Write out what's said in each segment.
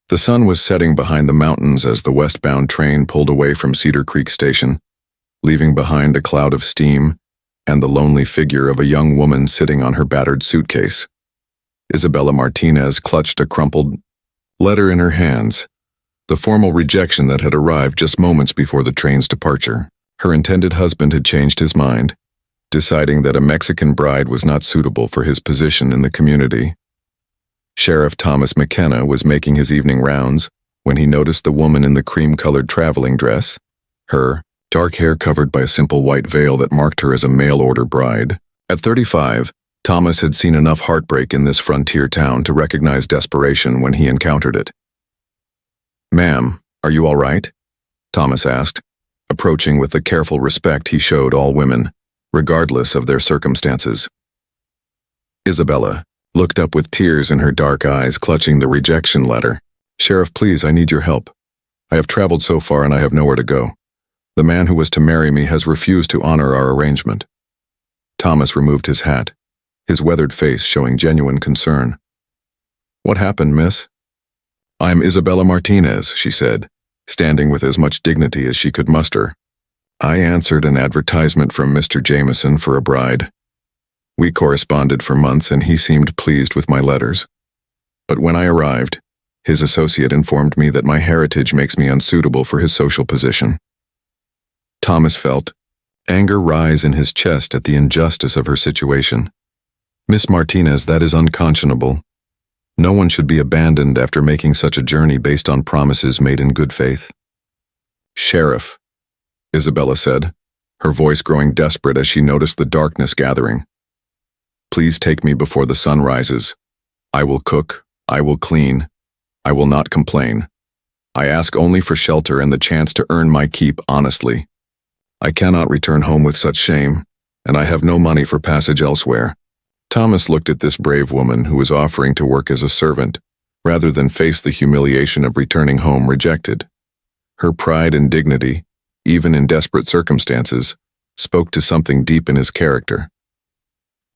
The sun was setting behind the mountains as the westbound train pulled away from Cedar Creek Station, leaving behind a cloud of steam and the lonely figure of a young woman sitting on her battered suitcase. Isabella Martinez clutched a crumpled letter in her hands, the formal rejection that had arrived just moments before the train's departure. Her intended husband had changed his mind, deciding that a Mexican bride was not suitable for his position in the community. Sheriff Thomas McKenna was making his evening rounds when he noticed the woman in the cream-colored traveling dress, her dark hair covered by a simple white veil that marked her as a mail-order bride. At 35, Thomas had seen enough heartbreak in this frontier town to recognize desperation when he encountered it. "Ma'am, are you all right?" Thomas asked, approaching with the careful respect he showed all women, regardless of their circumstances. Isabella looked up with tears in her dark eyes, clutching the rejection letter. "Sheriff, please, I need your help. I have traveled so far and I have nowhere to go. The man who was to marry me has refused to honor our arrangement." Thomas removed his hat, his weathered face showing genuine concern. "What happened, miss?" "I'm Isabella Martinez," she said, standing with as much dignity as she could muster. "I answered an advertisement from Mr. Jameson for a bride. We corresponded for months and he seemed pleased with my letters. But when I arrived, his associate informed me that my heritage makes me unsuitable for his social position." Thomas felt anger rise in his chest at the injustice of her situation. "Miss Martinez, that is unconscionable. No one should be abandoned after making such a journey based on promises made in good faith." "Sheriff," Isabella said, her voice growing desperate as she noticed the darkness gathering. "Please take me before the sun rises. I will cook, I will clean, I will not complain. I ask only for shelter and the chance to earn my keep honestly. I cannot return home with such shame, and I have no money for passage elsewhere." Thomas looked at this brave woman who was offering to work as a servant, rather than face the humiliation of returning home rejected. Her pride and dignity, even in desperate circumstances, spoke to something deep in his character.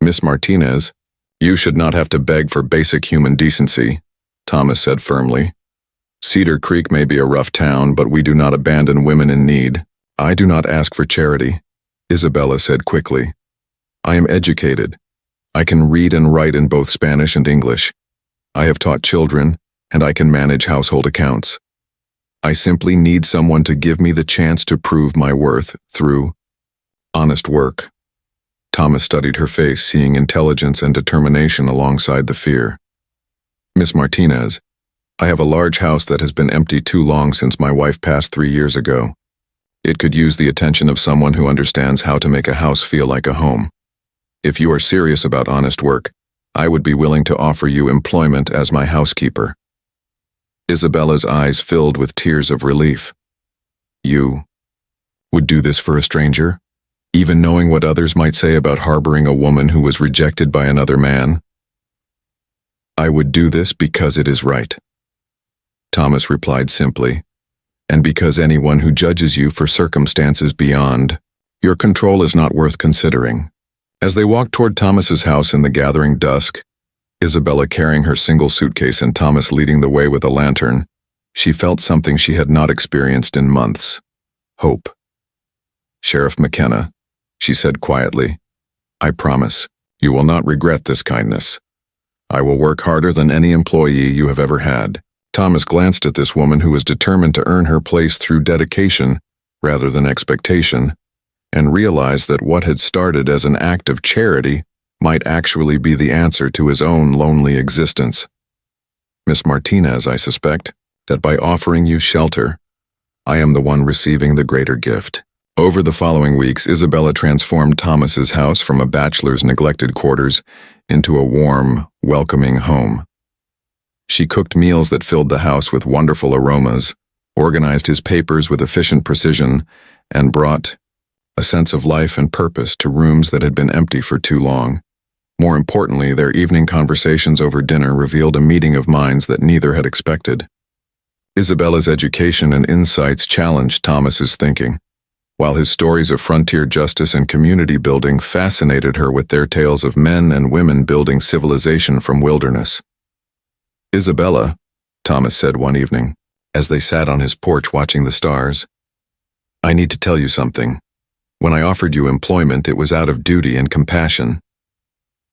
"Miss Martinez, you should not have to beg for basic human decency," Thomas said firmly. "Cedar Creek may be a rough town, but we do not abandon women in need." "I do not ask for charity," Isabella said quickly. "I am educated. I can read and write in both Spanish and English. I have taught children, and I can manage household accounts. I simply need someone to give me the chance to prove my worth through honest work." Thomas studied her face, seeing intelligence and determination alongside the fear. "Miss Martinez, I have a large house that has been empty too long since my wife passed 3 years ago. It could use the attention of someone who understands how to make a house feel like a home. If you are serious about honest work, I would be willing to offer you employment as my housekeeper." Isabella's eyes filled with tears of relief. "You would do this for a stranger, even knowing what others might say about harboring a woman who was rejected by another man?" "I would do this because it is right," Thomas replied simply, "and because anyone who judges you for circumstances beyond your control is not worth considering." As they walked toward Thomas's house in the gathering dusk, Isabella carrying her single suitcase and Thomas leading the way with a lantern, she felt something she had not experienced in months: hope. "Sheriff McKenna," she said quietly, "I promise you will not regret this kindness. I will work harder than any employee you have ever had." Thomas glanced at this woman who was determined to earn her place through dedication rather than expectation, and realized that what had started as an act of charity might actually be the answer to his own lonely existence. "Miss Martinez, I suspect that by offering you shelter, I am the one receiving the greater gift." Over the following weeks, Isabella transformed Thomas's house from a bachelor's neglected quarters into a warm, welcoming home. She cooked meals that filled the house with wonderful aromas, organized his papers with efficient precision, and brought a sense of life and purpose to rooms that had been empty for too long. More importantly, their evening conversations over dinner revealed a meeting of minds that neither had expected. Isabella's education and insights challenged Thomas's thinking, while his stories of frontier justice and community building fascinated her with their tales of men and women building civilization from wilderness. "Isabella," Thomas said one evening, as they sat on his porch watching the stars. "I need to tell you something. When I offered you employment, it was out of duty and compassion.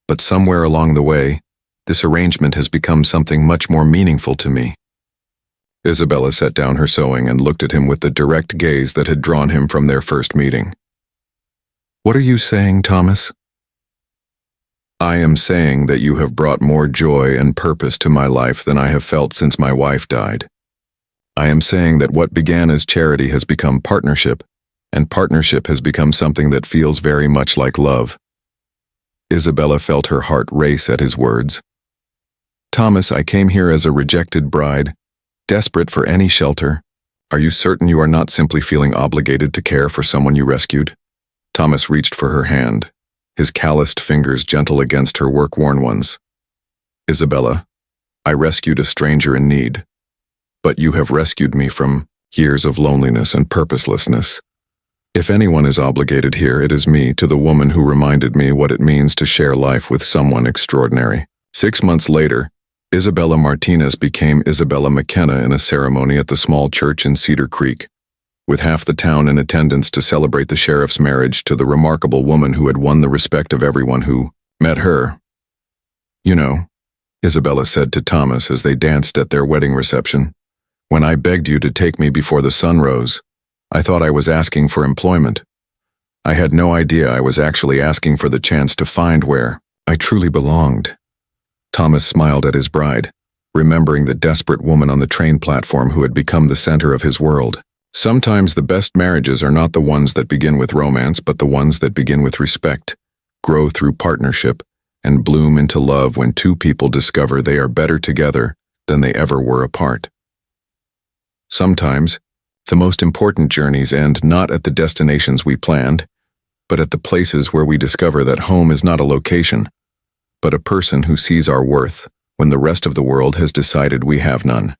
But somewhere along the way, this arrangement has become something much more meaningful to me." Isabella set down her sewing and looked at him with the direct gaze that had drawn him from their first meeting. "What are you saying, Thomas?" "I am saying that you have brought more joy and purpose to my life than I have felt since my wife died. I am saying that what began as charity has become partnership, and partnership has become something that feels very much like love." Isabella felt her heart race at his words. "Thomas, I came here as a rejected bride, desperate for any shelter. Are you certain you are not simply feeling obligated to care for someone you rescued?" Thomas reached for her hand, his calloused fingers gentle against her work-worn ones. "Isabella, I rescued a stranger in need, but you have rescued me from years of loneliness and purposelessness. If anyone is obligated here, it is me, to the woman who reminded me what it means to share life with someone extraordinary." 6 months later, Isabella Martinez became Isabella McKenna in a ceremony at the small church in Cedar Creek, with half the town in attendance to celebrate the sheriff's marriage to the remarkable woman who had won the respect of everyone who met her. "You know," Isabella said to Thomas as they danced at their wedding reception, "when I begged you to take me before the sun rose, I thought I was asking for employment. I had no idea I was actually asking for the chance to find where I truly belonged." Thomas smiled at his bride, remembering the desperate woman on the train platform who had become the center of his world. Sometimes the best marriages are not the ones that begin with romance, but the ones that begin with respect, grow through partnership, and bloom into love when two people discover they are better together than they ever were apart. Sometimes, the most important journeys end not at the destinations we planned, but at the places where we discover that home is not a location, but a person who sees our worth when the rest of the world has decided we have none.